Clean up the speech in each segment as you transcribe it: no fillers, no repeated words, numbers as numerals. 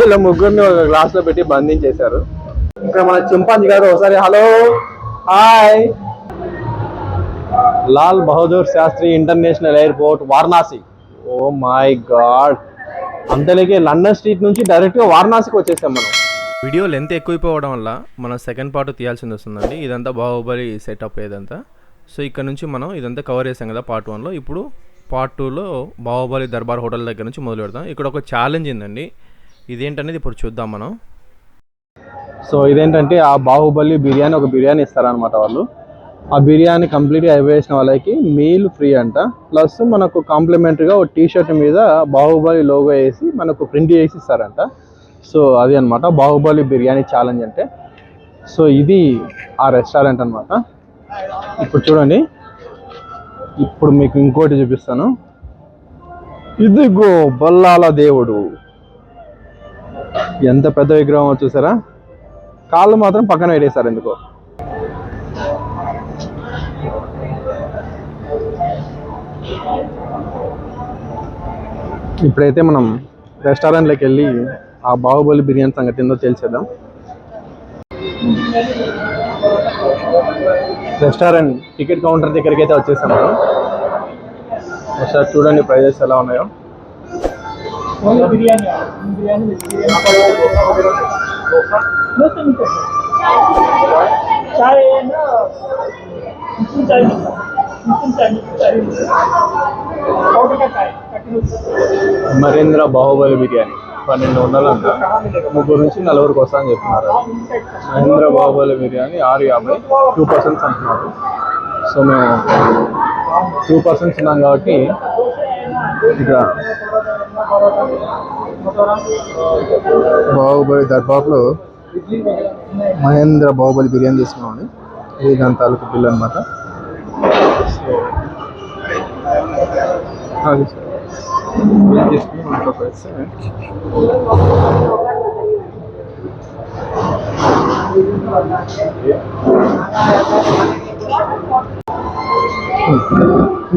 ఇలా ముగ్గురిని ఒక గ్లాస్ లో పెట్టి బంధించేశారు. ఇక్కడ మన చింపాంజీ గారు ఒకసారి hello hi. Lal Bahadur Shastri international airport Varanasi. Oh my God, అంతలోకి లండన్ స్ట్రీట్ నుంచి డైరెక్ట్గా వారణాసికి వచ్చేసాం మనం. వీడియో లెంత్ ఎక్కువైపోవడం వల్ల మనం సెకండ్ పార్ట్ తీయాల్సింది వస్తుందండి. ఇదంతా బాహుబలి సెటప్ ఏదంతా. సో ఇక్కడ నుంచి మనం ఇదంతా కవర్ చేసాం కదా పార్ట్ 1లో. ఇప్పుడు పార్ట్ 2లో బాహుబలి దర్బార్ హోటల్ దగ్గర నుంచి మొదలు పెడతాం. ఇక్కడ ఒక ఛాలెంజ్ ఉందండి, ఇదేంటనేది ఇప్పుడు చూద్దాం మనం. సో ఇదేంటంటే ఆ బాహుబలి బిర్యానీ, ఒక బిర్యానీ ఇస్తారనమాట వాళ్ళు. ఆ బిర్యానీ కంప్లీట్గా అయిపోయేసిన వాళ్ళకి మీల్ ఫ్రీ అంట. ప్లస్ మనకు కాంప్లిమెంటరీగా ఒక టీషర్ట్ మీద బాహుబలి లోగో వేసి మనకు ప్రింట్ చేసి ఇస్తారంట. సో అది అనమాట బాహుబలి బిర్యానీ ఛాలెంజ్ అంటే. సో ఇది ఆ రెస్టారెంట్ అనమాట. ఇప్పుడు చూడండి, ఇప్పుడు మీకు ఇంకోటి చూపిస్తాను. ఇదిగో బల్లాల దేవుడు, ఎంత పెద్ద విగ్రహం చూసారా. కాళ్ళు మాత్రం పక్కన పెట్టేశారు ఎందుకో. ఇప్పుడైతే మనం రెస్టారెంట్లోకి వెళ్ళి ఆ బాహుబలి బిర్యానీ సంగతి ఏందో తెలిసేద్దాం. రెస్టారెంట్ టికెట్ కౌంటర్ దగ్గరికి అయితే వచ్చేసాం మనం. ఒకసారి చూడండి ప్రైజెస్ ఎలా ఉన్నాయో. మహేంద్ర బాహుబలి బిర్యానీ 1200 అంట. 3 నుంచి 4 కోసం అని చెప్తున్నారు. మహేంద్ర బాహుబలి బిర్యానీ 650, 2% అంటున్నారు. సో మేము 2% ఉన్నాం కాబట్టి ఇక్కడ బాహుబలి దర్బార్లో మహేంద్ర బాహుబలి బిర్యానీ తీసుకున్నామండి. ఇది దాని తాలూకు బిల్ అనమాట. సో అది బిల్ తీసుకుని మనకు వస్తే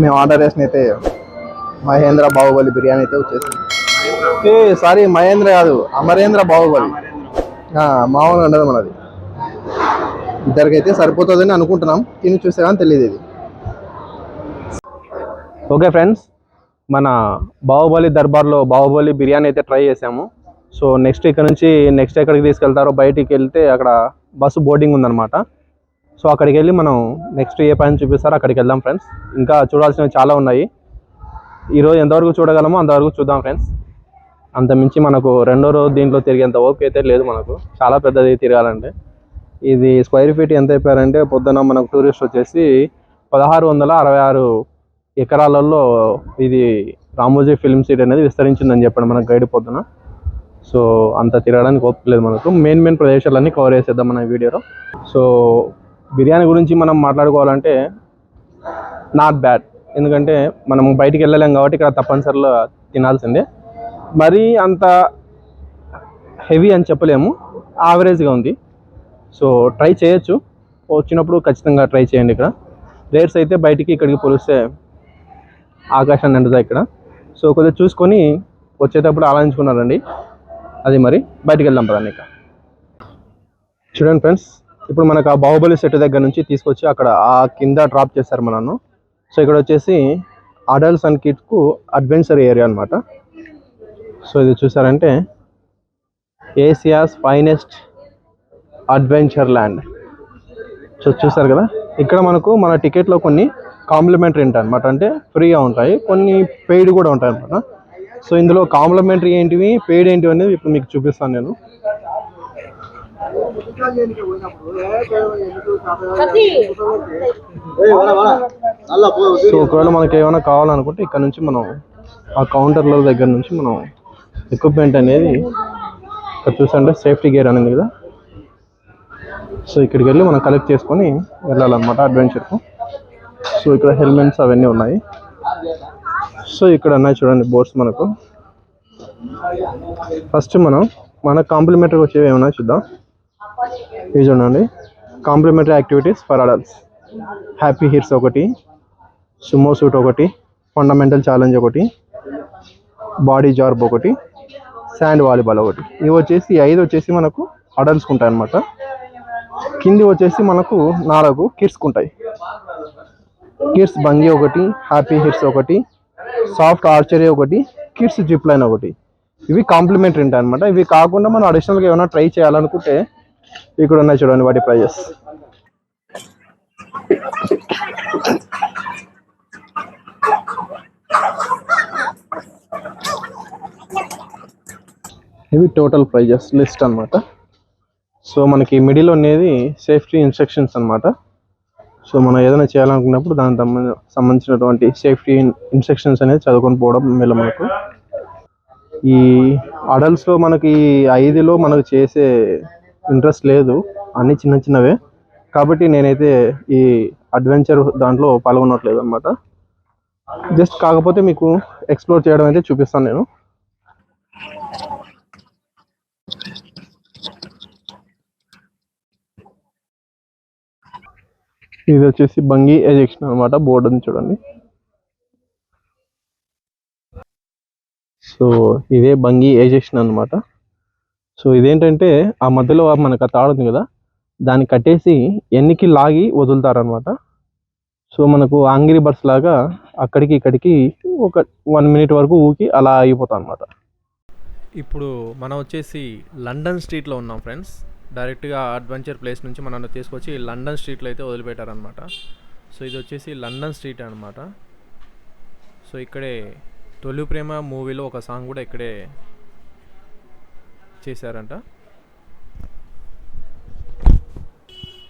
మేము ఆర్డర్ చేసిన అయితే మహేంద్ర బాహుబలి బిర్యానీ అయితే వచ్చేసింది. సారీ మహేంద్ర కాదు, అమరేంద్ర బాహుబలి. మామూలుగా ఉండదు మనది. ఇద్దరికైతే సరిపోతుందని అనుకుంటున్నాం, తిని చూస్తే కానీ తెలియదు ఇది. ఓకే ఫ్రెండ్స్, మన బాహుబలి దర్బార్లో బాహుబలి బిర్యానీ అయితే ట్రై చేసాము. సో నెక్స్ట్ ఇక్కడ నుంచి నెక్స్ట్ ఎక్కడికి తీసుకెళ్తారో, బయటికి వెళ్తే అక్కడ బస్సు బోర్డింగ్ ఉందన్నమాట. సో అక్కడికి వెళ్ళి మనం నెక్స్ట్ ఏ పని చూపిస్తారో అక్కడికి వెళ్దాం ఫ్రెండ్స్. ఇంకా చూడాల్సినవి చాలా ఉన్నాయి. ఈరోజు ఎంతవరకు చూడగలమో అంతవరకు చూద్దాం ఫ్రెండ్స్. అంతమించి మనకు రెండో రోజు దీంట్లో తిరిగేంత ఓపిక అయితే లేదు మనకు. చాలా పెద్దది తిరగాలంటే. ఇది స్క్వేర్ ఫీట్ ఎంత అయిపోయారంటే, పొద్దున మనకు టూరిస్ట్ వచ్చేసి 1666 ఎకరాలలో ఇది రామోజీ ఫిల్మ్ సిటీ అనేది విస్తరించిందని చెప్పాడు మనకు గైడ్ పొద్దున. సో అంత తిరగడానికి ఓపిక లేదు మనకు. మెయిన్ ప్రదేశాలన్నీ కవర్ చేసేద్దాం మన వీడియోలో. సో బిర్యానీ గురించి మనం మాట్లాడుకోవాలంటే నాట్ బ్యాడ్, ఎందుకంటే మనం బయటికి వెళ్ళలేం కాబట్టి ఇక్కడ తప్పనిసరిలో తినాల్సిందే. మరీ అంత హెవీ అని చెప్పలేము, యావరేజ్గా ఉంది. సో ట్రై చేయొచ్చు, వచ్చినప్పుడు ఖచ్చితంగా ట్రై చేయండి. ఇక్కడ రేట్స్ అయితే బయటికి ఇక్కడికి పోలిస్తే ఆకాశాన్ని అంటుతాయి ఇక్కడ. సో కొద్దిగా చూసుకొని వచ్చేటప్పుడు ఆలోచించుకున్నారండి. అది మరి బయటికి వెళ్దాం పదండి. ఇక చూడండి ఫ్రెండ్స్, ఇప్పుడు మనకు ఆ బాహుబలి సెట్ దగ్గర నుంచి తీసుకొచ్చి అక్కడ ఆ కింద డ్రాప్ చేస్తారు మనను. సో ఇక్కడ వచ్చేసి అడల్ట్స్ అండ్ కిడ్స్కు అడ్వెంచర్ ఏరియా అనమాట. సో ఇది చూసారంటే ఏసియాస్ ఫైనెస్ట్ అడ్వెంచర్ ల్యాండ్. సో చూసారు కదా, ఇక్కడ మనకు మన టికెట్లో కొన్ని కాంప్లిమెంటరీ ఉంటాయి అనమాట, అంటే ఫ్రీగా ఉంటాయి, కొన్ని పెయిడ్ కూడా ఉంటాయి అనమాట. సో ఇందులో కాంప్లిమెంటరీ ఏంటివి, పెయిడ్ ఏంటివి అనేది ఇప్పుడు మీకు చూపిస్తాను నేను. సో ఒకవేళ మనకి ఏమైనా కావాలనుకుంటే ఇక్కడ నుంచి మనం ఆ కౌంటర్ల దగ్గర నుంచి మనం ఎక్విప్మెంట్ అనేది ఇక్కడ చూసంటే సేఫ్టీ గేర్ అనేది కదా. సో ఇక్కడికి వెళ్ళి మనం కలెక్ట్ చేసుకొని వెళ్ళాలన్నమాట అడ్వెంచర్కు. సో ఇక్కడ హెల్మెట్స్ అవన్నీ ఉన్నాయి. సో ఇక్కడ ఉన్నాయి చూడండి బోర్డ్స్ మనకు. ఫస్ట్ మన కాంప్లిమెంటరీ వచ్చేవి ఏమన్నా చూద్దాం. ఇవి చూడండి, complimentary activities for adults. Happy hits ఒకటి, సుమో సూట్ ఒకటి, ఫండమెంటల్ ఛాలెంజ్ ఒకటి, బాడీ జార్బ్ ఒకటి, శాండ్ వాలీబాల్ ఒకటి. ఇవి వచ్చేసి 5 వచ్చేసి మనకు అడల్ట్స్కి ఉంటాయి అనమాట. కింది వచ్చేసి మనకు 4 కిడ్స్కి ఉంటాయి. కిడ్స్ బంగి ఒకటి, హ్యాపీ హిట్స్ ఒకటి, సాఫ్ట్ ఆర్చరీ ఒకటి, కిడ్స్ జిప్ లైన్ ఒకటి. ఇవి కాంప్లిమెంటరీ ఉంటాయి అనమాట. ఇవి కాకుండా మనం అడిషనల్గా ఏమైనా ట్రై చేయాలనుకుంటే ఇక్కడ ఉన్నాయి చూడండి వాటి ప్రైజెస్. ఇవి టోటల్ ప్రైజెస్ లిస్ట్ అనమాట. సో మనకి మిడిల్ అనేది సేఫ్టీ ఇన్స్ట్రక్షన్స్ అనమాట. సో మనం ఏదైనా చేయాలనుకున్నప్పుడు దానికి సంబంధించినటువంటి సేఫ్టీ ఇన్స్ట్రక్షన్స్ అనేది చదువుకొని పోవడం మేలు మనకు. ఈ అడల్ట్స్లో మనకి 5లో మనకు చేసే ఇంట్రెస్ట్ లేదు, అన్నీ చిన్న చిన్నవే. కాబట్టి నేనైతే ఈ అడ్వెంచర్ దాంట్లో పాల్గొనట్లేదు అనమాట. జస్ట్ కాకపోతే మీకు ఎక్స్ప్లోర్ చేయడం అయితే చూపిస్తాను నేను. ఇది వచ్చేసి బంగి ఎజెక్షన్ అనమాట. బోర్డు ఉంది చూడండి. సో ఇదే బంగి ఎజెక్షన్ అనమాట. సో ఇదేంటంటే ఆ మధ్యలో మనకు ఆ తాడు ఉంది కదా, దాన్ని కట్టేసి ఎన్నికి లాగి వదులుతారనమాట. సో మనకు ఆంగ్రీ బర్డ్స్ లాగా అక్కడికి ఇక్కడికి ఒక 1 మినిట్ వరకు ఊకి అలా అయిపోతాం అనమాట. ఇప్పుడు మనం వచ్చేసి లండన్ స్ట్రీట్లో ఉన్నాం ఫ్రెండ్స్. డైరెక్ట్గా అడ్వెంచర్ ప్లేస్ నుంచి మనల్ని తీసుకొచ్చి లండన్ స్ట్రీట్లో అయితే వదిలిపెట్టారనమాట. సో ఇది వచ్చేసి లండన్ స్ట్రీట్ అనమాట. సో ఇక్కడే తొలి ప్రేమ మూవీలో ఒక సాంగ్ కూడా ఇక్కడే చేశారంట.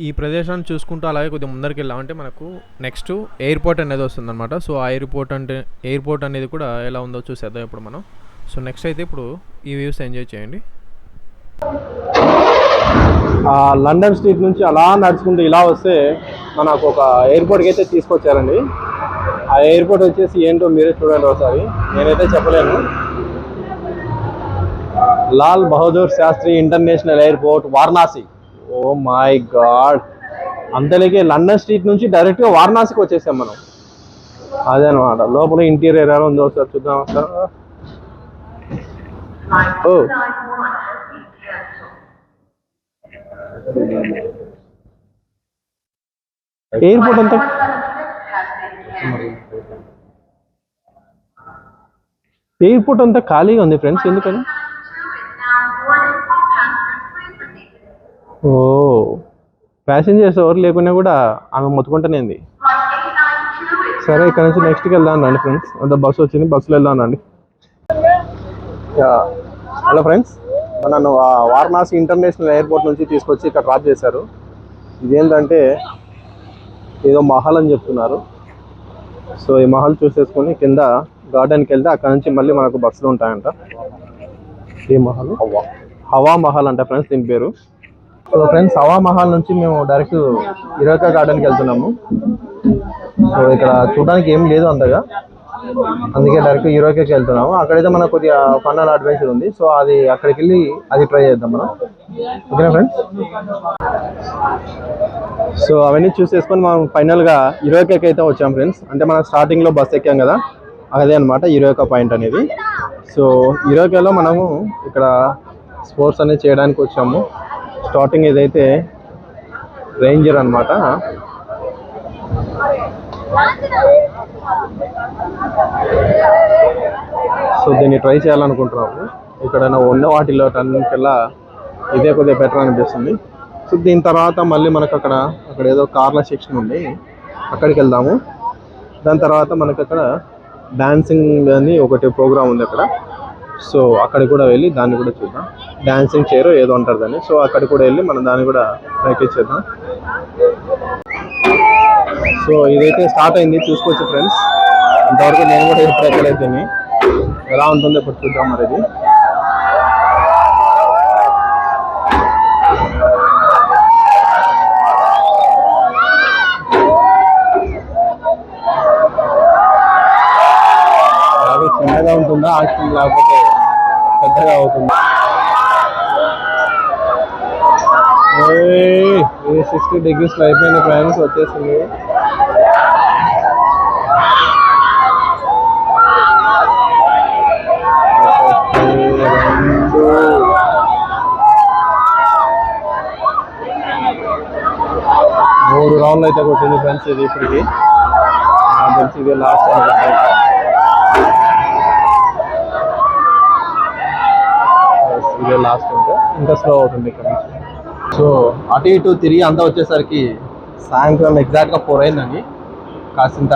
ఈ ప్రదేశాన్ని చూసుకుంటూ అలాగే కొద్దిగా ముందరికి వెళ్ళామంటే మనకు నెక్స్ట్ ఎయిర్పోర్ట్ అనేది వస్తుందన్నమాట. సో ఆ ఎయిర్పోర్ట్ అనేది కూడా ఎలా ఉందో చూసేద్దాం ఇప్పుడు మనం. సో నెక్స్ట్ అయితే ఇప్పుడు ఈ వ్యూస్ ఎంజాయ్ చేయండి. లండన్ స్ట్రీట్ నుంచి అలా నడుచుకుంటూ ఇలా వస్తే మనకు ఒక ఎయిర్పోర్ట్కి అయితే తీసుకొచ్చారండి. ఆ ఎయిర్పోర్ట్ వచ్చేసి ఏంటో మీరే చూడండి ఒకసారి, నేనైతే చెప్పలేను. Lal Bahadur Shastri international airport Varanasi. Oh my God, అంతలోకి లండన్ స్ట్రీట్ నుంచి డైరెక్ట్గా వారణాసికి వచ్చేసాం మనం. అదే అనమాట. లోపల ఇంటీరియర్ ఎలా ఉందో ఒకసారి చూద్దాం. ఓ ఎయిర్పోర్ట్ అంతా ఖాళీగా ఉంది ఫ్రెండ్స్, ఎందుకని? ఓ ప్యాసింజర్స్ ఎవరు లేకున్నా కూడా ఆమె మొత్తుకుంటూనే ఉంది. సరే ఇక్కడ నుంచి నెక్స్ట్కి వెళ్దాం రండి ఫ్రెండ్స్. అంత బస్సు వచ్చింది, బస్సులో వెళ్దాం రండి. హలో ఫ్రెండ్స్, నన్ను వారణాసి ఇంటర్నేషనల్ ఎయిర్పోర్ట్ నుంచి తీసుకొచ్చి ఇక్కడ డ్రాప్ చేశారు. ఇదేంటంటే ఏదో మహల్ అని చెప్తున్నారు. సో ఈ మహల్ చూసేసుకొని కింద గార్డెన్కి వెళ్తే అక్కడ నుంచి మళ్ళీ మనకు బస్సులు ఉంటాయంట. ఈ మహల్ హవా మహల్ అంట ఫ్రెండ్స్ దీని పేరు. సో ఫ్రెండ్స్, హవా మహల్ నుంచి మేము డైరెక్ట్ ఇరకా గార్డెన్కి వెళ్తున్నాము. సో ఇక్కడ చూడడానికి ఏం లేదు అంతగా, అందుకే డైరెక్ట్ ఇరకాకి వెళ్తున్నాము. అక్కడైతే మనకు కొద్దిగా ఫన్ అండ్ అడ్వెంచర్ ఉంది. సో అది అక్కడికి వెళ్ళి అది ట్రై చేద్దాం మనం. ఓకేనా ఫ్రెండ్స్? సో అవన్నీ చూసేసుకొని మనం ఫైనల్గా ఇరకాకి అయితే వచ్చాం ఫ్రెండ్స్. అంటే మనం స్టార్టింగ్లో బస్ ఎక్కాం కదా, అదే అనమాట ఇరకా పాయింట్ అనేది. సో ఇరకాలో మనము ఇక్కడ స్పోర్ట్స్ అనేది చేయడానికి వచ్చాము. స్టార్టింగ్ ఇదైతే రేంజర్ అనమాట. సో దీన్ని ట్రై చేయాలనుకుంటున్నాము. ఇక్కడ ఉన్న వాటిలో అన్నింటికల్లా ఇదే కొద్దిగా బెటర్ అనిపిస్తుంది. సో దీని తర్వాత మళ్ళీ మనకు అక్కడ ఏదో కార్ల సెక్షన్ ఉంది, అక్కడికి వెళ్దాము. దాని తర్వాత మనకు అక్కడ డాన్సింగ్ అని ఒకటి ప్రోగ్రామ్ ఉంది అక్కడ. సో అక్కడికి కూడా వెళ్ళి దాన్ని కూడా చూద్దాం. డాన్సింగ్ చైర్ ఏదో ఉంటుంది దాన్ని. సో అక్కడికి కూడా వెళ్ళి మనం దాన్ని కూడా ప్రాక్టీస్ చేద్దాం. సో ఇదైతే స్టార్ట్ అయింది, చూసుకోవచ్చు ఫ్రెండ్స్. ఇంతవరకు నేను కూడా ఎప్పుడు ఎక్కడైతే ఎలా ఉంటుందో ఇప్పుడు చూద్దాం. మరి ఇది చిన్నగా ఉంటుందా ఆక్షన్, లేకపోతే పెద్దగా అవుతుందా? ఇది 60 degrees అయిపోయిన ఫ్రెండ్స్, వచ్చేసింది. అయితే కొట్టింది ఫ్రెండ్స్ ఇది ఇప్పటికి. నాకు తెలిసి ఇది లాస్ట్ ఇదే లాస్ట్ ఇంకా స్లో అవుతుంది ఇక్కడ నుంచి. సో అటు ఇటు తిరిగి అంతా వచ్చేసరికి సాయంత్రం ఎగ్జాక్ట్గా 4 అయిందండి. కాసింత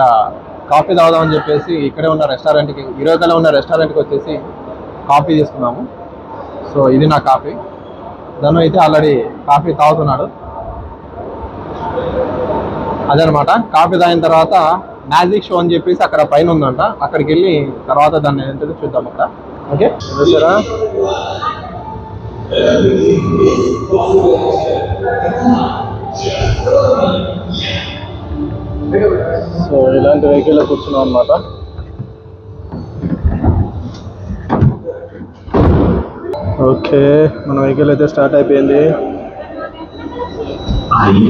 కాఫీ తాగుదామని చెప్పేసి ఇక్కడే ఉన్న రెస్టారెంట్కి, ఇరవైకల్లో ఉన్న రెస్టారెంట్కి వచ్చేసి కాఫీ తీసుకున్నాము. సో ఇది నా కాఫీ. ధను అయితే ఆల్రెడీ కాఫీ తాగుతున్నాడు. అదనమాట. కాఫీ తాగిన తర్వాత మ్యాజిక్ షో అని చెప్పేసి అక్కడ పైన ఉందంట, అక్కడికి వెళ్ళి తర్వాత దాన్ని ఏంటో చూద్దాం అక్కడ. ఓకే చూసారా, సో ఇలాంటి వెహికల్లో కూర్చున్నాం అనమాట. ఓకే మన వెహికల్ అయితే స్టార్ట్ అయిపోయింది. అది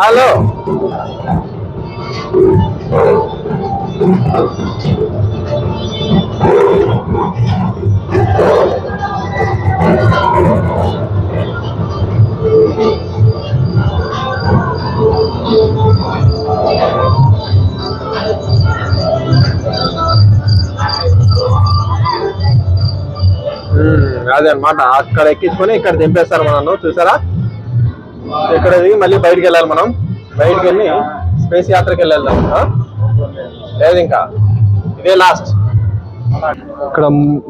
హలో అదే అనమాట. అక్కడ ఎక్కించుకొని ఇక్కడ దింపేస్తారు మనను. చూసారా, ఇక్కడ దిగి మళ్ళీ బయటికి వెళ్ళాలి. మనం బయటికి వెళ్ళి స్పేస్ యాత్రకి వెళ్ళాలి. లేదు ఇంకా ఇదే లాస్ట్. ఇక్కడ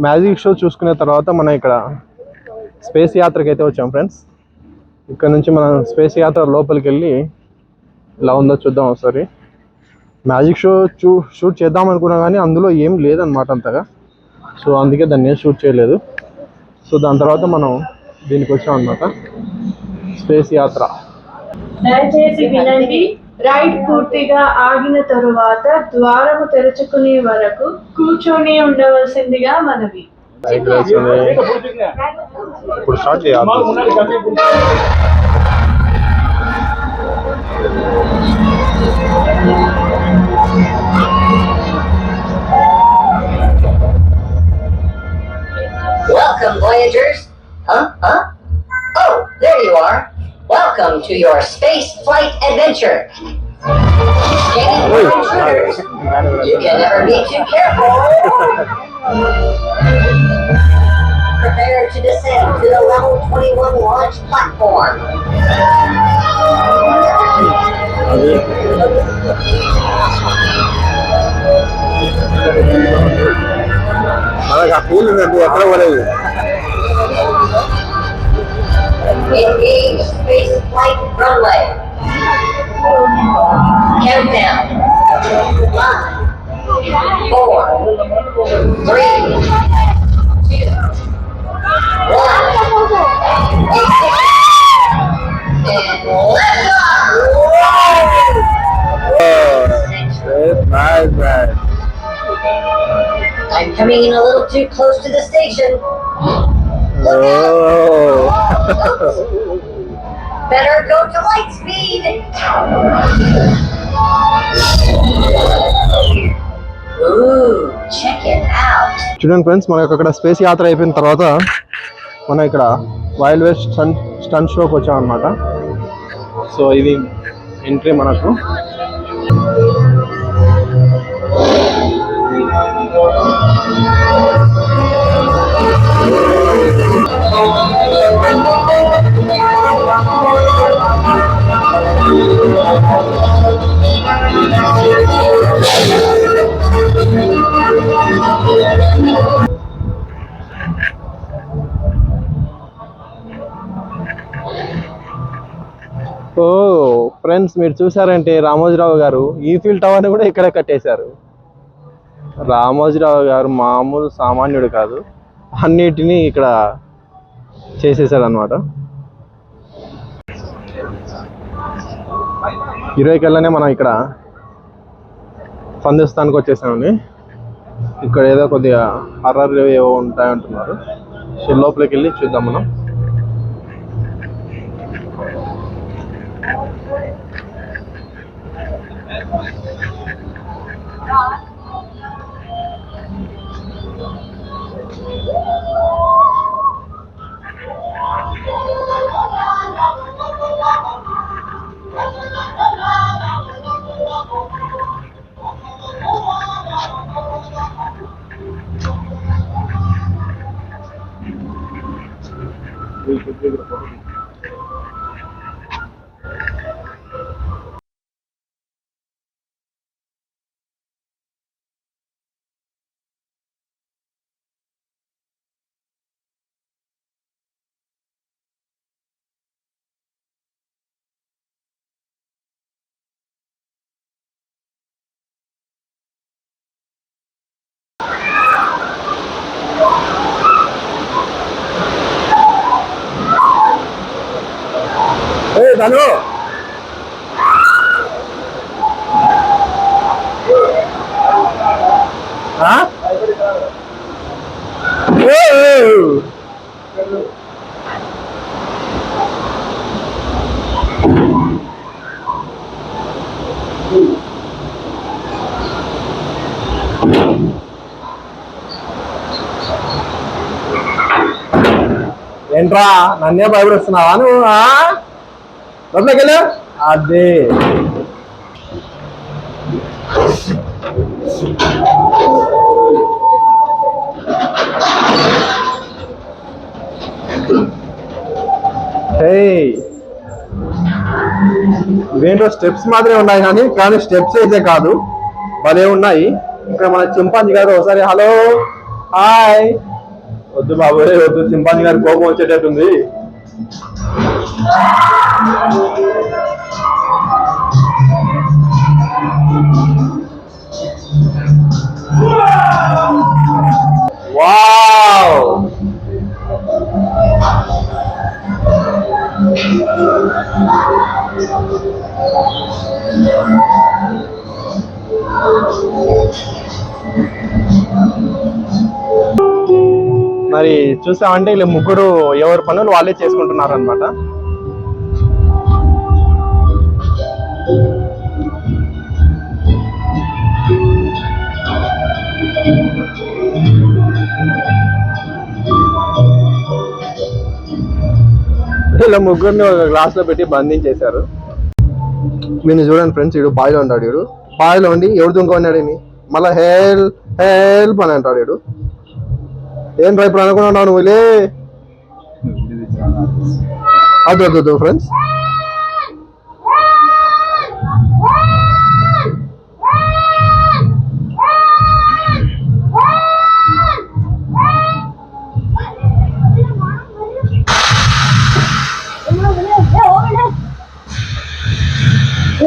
మ్యాజిక్ షో చూసుకునే తర్వాత మనం ఇక్కడ స్పేస్ యాత్రకి అయితే వచ్చాం ఫ్రెండ్స్. ఇక్కడ నుంచి మనం స్పేస్ యాత్ర లోపలికి వెళ్ళి ఇలా ఉందో చూద్దాం ఒకసారి. మ్యాజిక్ షో షూట్ చేద్దాం అనుకున్నా కానీ అందులో ఏం లేదనమాట అంతగా. సో అందుకే దాన్ని షూట్ చేయలేదు. సో దాని తర్వాత మనం దీనికి వచ్చాం అనమాట, స్పేస్ యాత్ర. దయచేసి వినండి, రైడ్ పూర్తిగా ఆగిన తరువాత ద్వారము తెరుచుకునే వరకు కూర్చొని ఉండవలసిందిగా మనవి. ఇప్పుడు స్టార్ట్ చేయాలి. Welcome, Voyagers. Huh? Oh, there you are. Welcome to your space flight adventure. Scanning for intruders. You can never be too careful. Prepare to descend to the level 21 launch platform. మనకు ఆ feel ఉందండి, ఎక్కడ పడేది. Engage space flight runway. Countdown. 5, 4, 3, 2, 1. And lift off. I'm coming in a little too close to the station. Look out. Better go to light speed. Ooh, check it out. చూడండి friends, మనకు అక్కడ space యాత్ర అయిపోయిన తర్వాత మనం ఇక్కడ wild west stunt షోకి వచ్చాం అనమాట. సో ఇది ఎంట్రీ మనకు. ఓ ఫ్రెండ్స్, మీరు చూసారంటే రామోజీరావు గారు ఈఫిల్ టవర్ని కూడా ఇక్కడే కట్టేశారు. రామోజీరావు గారు మామూలు సామాన్యుడు కాదు, అన్నిటినీ ఇక్కడ చేసేసాడు అనమాట. 20 కల్లానే మనం ఇక్కడ ఫందిస్తానికి వచ్చేసామండి. ఇక్కడ ఏదో కొద్దిగా హర్రర్ ఏవో ఉంటాయంటున్నారు. సో లోపలికి వెళ్ళి చూద్దాం మనం. ధను ఏంట్రా నన్నే భయపడుస్తున్నావా నువ్వు? లోపలికి వెళ్ళు. అదే ఇవేంటో స్టెప్స్ మాత్రమే ఉన్నాయి, కానీ స్టెప్స్ అయితే కాదు, భలే ఉన్నాయి. ఇక్కడ మన చింపాంజీ గారు ఒకసారి హలో హాయ్. వద్దు బాబు వద్దు, చింపాంజీ గారి కోపం వచ్చేటట్టుంది. వావ్, మరి చూసామంటే వీళ్ళు ముగ్గురు ఎవరి పనులు వాళ్ళే చేసుకుంటున్నారు అనమాట. ఇలా ముగ్గురిని ఒక గ్లాస్ లో పెట్టి బంధించేశారు. మీరు చూడండి ఫ్రెండ్స్, వీడు బాయిలో ఉంటాడు. వీడు బాయిలో ఉండి ఎవరు దుంకున్నాడు ఏమి, మళ్ళీ హెల్ప్ అని అంటాడు. వీడు ఏం రా ఇప్పుడు అనుకున్నావు నువ్వులే. అదు ఫ్రెండ్స్,